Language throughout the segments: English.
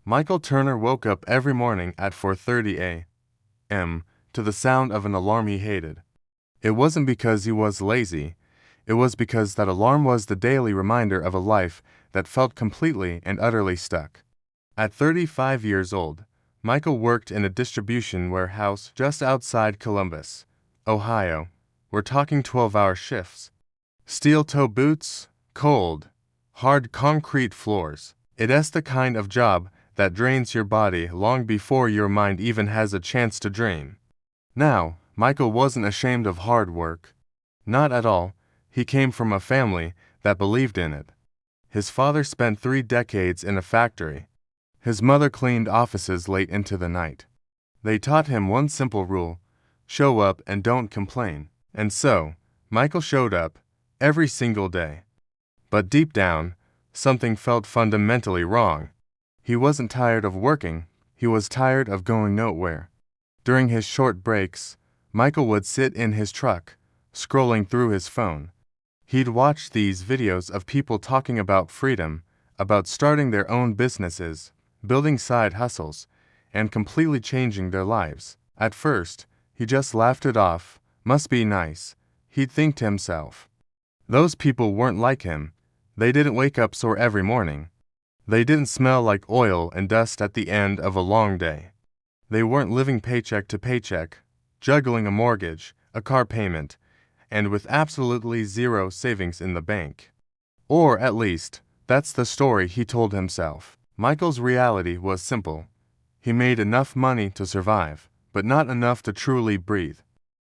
Michael Turner woke up every morning at 4:30 a.m. to the sound of an alarm he hated. It wasn't because he was lazy, it was because that alarm was the daily reminder of a life that felt completely and utterly stuck. At 35 years old, Michael worked in a distribution warehouse just outside Columbus, Ohio. We're talking 12-hour shifts. Steel-toe boots, cold, hard concrete floors. It's the kind of job that drains your body long before your mind even has a chance to drain. Now, Michael wasn't ashamed of hard work. Not at all. He came from a family that believed in it. His father spent 3 decades in a factory. His mother cleaned offices late into the night. They taught him one simple rule: show up and don't complain. And so, Michael showed up, every single day. But deep down, something felt fundamentally wrong. He wasn't tired of working, he was tired of going nowhere. During his short breaks, Michael would sit in his truck, scrolling through his phone. He'd watch these videos of people talking about freedom, about starting their own businesses, building side hustles, and completely changing their lives. At first, he just laughed it off. Must be nice, he'd think to himself. Those people weren't like him. They didn't wake up sore every morning. They didn't smell like oil and dust at the end of a long day. They weren't living paycheck to paycheck, juggling a mortgage, a car payment, and with absolutely zero savings in the bank. Or at least, that's the story he told himself. Michael's reality was simple. He made enough money to survive, but not enough to truly breathe.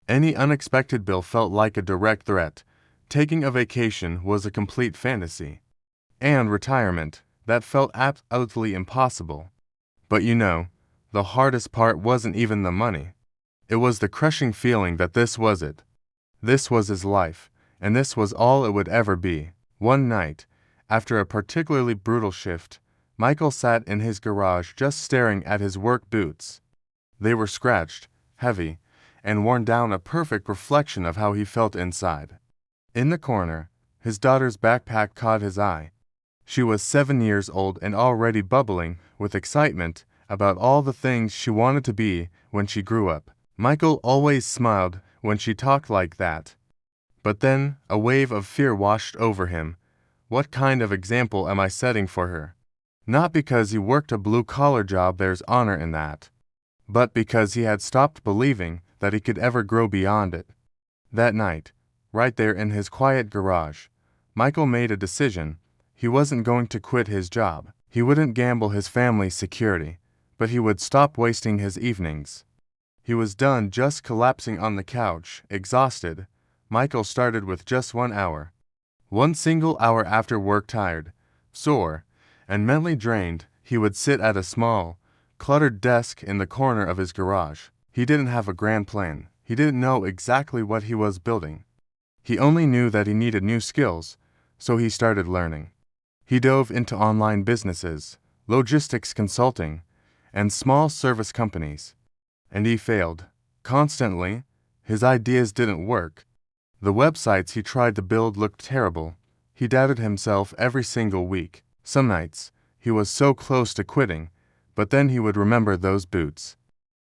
Any unexpected bill felt like a direct threat. Taking a vacation was a complete fantasy. And retirement, that felt absolutely impossible. But the hardest part wasn't even the money. It was the crushing feeling that this was it. This was his life, and this was all it would ever be. One night, after a particularly brutal shift, Michael sat in his garage just staring at his work boots. They were scratched, heavy, and worn down, a perfect reflection of how he felt inside. In the corner, his daughter's backpack caught his eye. She was 7 years old and already bubbling with excitement about all the things she wanted to be when she grew up. Michael always smiled when she talked like that. But then, a wave of fear washed over him. What kind of example am I setting for her? Not because he worked a blue-collar job, there's honor in that, but because he had stopped believing that he could ever grow beyond it. That night, right there in his quiet garage, Michael made a decision. He wasn't going to quit his job. He wouldn't gamble his family's security, but he would stop wasting his evenings. He was done just collapsing on the couch, exhausted. Michael started with just 1 hour. One single hour after work, tired, sore, and mentally drained, he would sit at a small, cluttered desk in the corner of his garage. He didn't have a grand plan. He didn't know exactly what he was building. He only knew that he needed new skills, so he started learning. He dove into online businesses, logistics consulting, and small service companies. And he failed. Constantly, his ideas didn't work. The websites he tried to build looked terrible. He doubted himself every single week. Some nights, he was so close to quitting, but then he would remember those boots.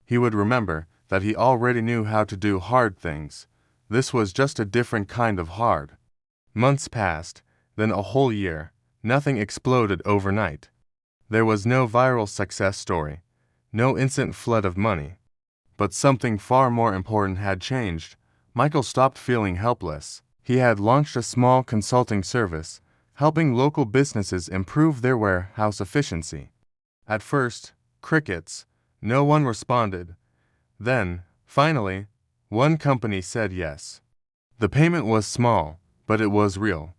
He would remember that he already knew how to do hard things. This was just a different kind of hard. Months passed, then a whole year. Nothing exploded overnight. There was no viral success story, no instant flood of money. But something far more important had changed. Michael stopped feeling helpless. He had launched a small consulting service, helping local businesses improve their warehouse efficiency. At first, crickets. No one responded. Then, finally, one company said yes. The payment was small, but it was real.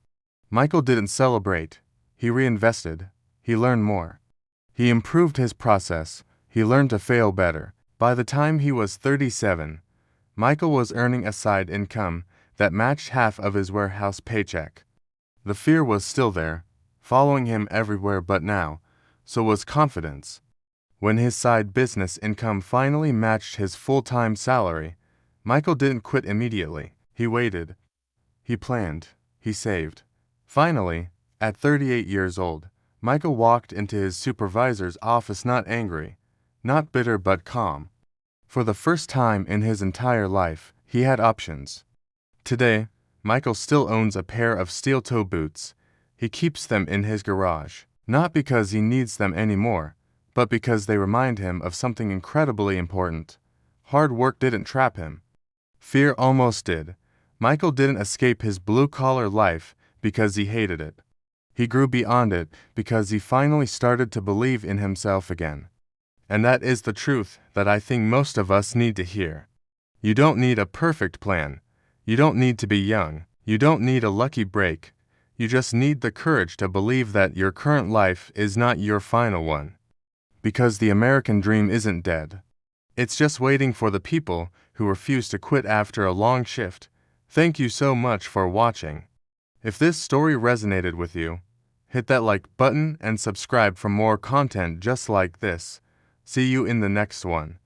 Michael didn't celebrate. He reinvested. He learned more. He improved his process. He learned to fail better. By the time he was 37, Michael was earning a side income that matched half of his warehouse paycheck. The fear was still there, following him everywhere, but now, so was confidence. When his side business income finally matched his full-time salary, Michael didn't quit immediately. He waited. He planned. He saved. Finally, at 38 years old, Michael walked into his supervisor's office not angry, not bitter but calm. For the first time in his entire life, he had options. Today, Michael still owns a pair of steel-toe boots. He keeps them in his garage, not because he needs them anymore, but because they remind him of something incredibly important. Hard work didn't trap him. Fear almost did. Michael didn't escape his blue-collar life because he hated it. He grew beyond it because he finally started to believe in himself again. And that is the truth that I think most of us need to hear. You don't need a perfect plan. You don't need to be young. You don't need a lucky break. You just need the courage to believe that your current life is not your final one. Because the American dream isn't dead. It's just waiting for the people who refuse to quit after a long shift. Thank you so much for watching. If this story resonated with you, hit that like button and subscribe for more content just like this. See you in the next one.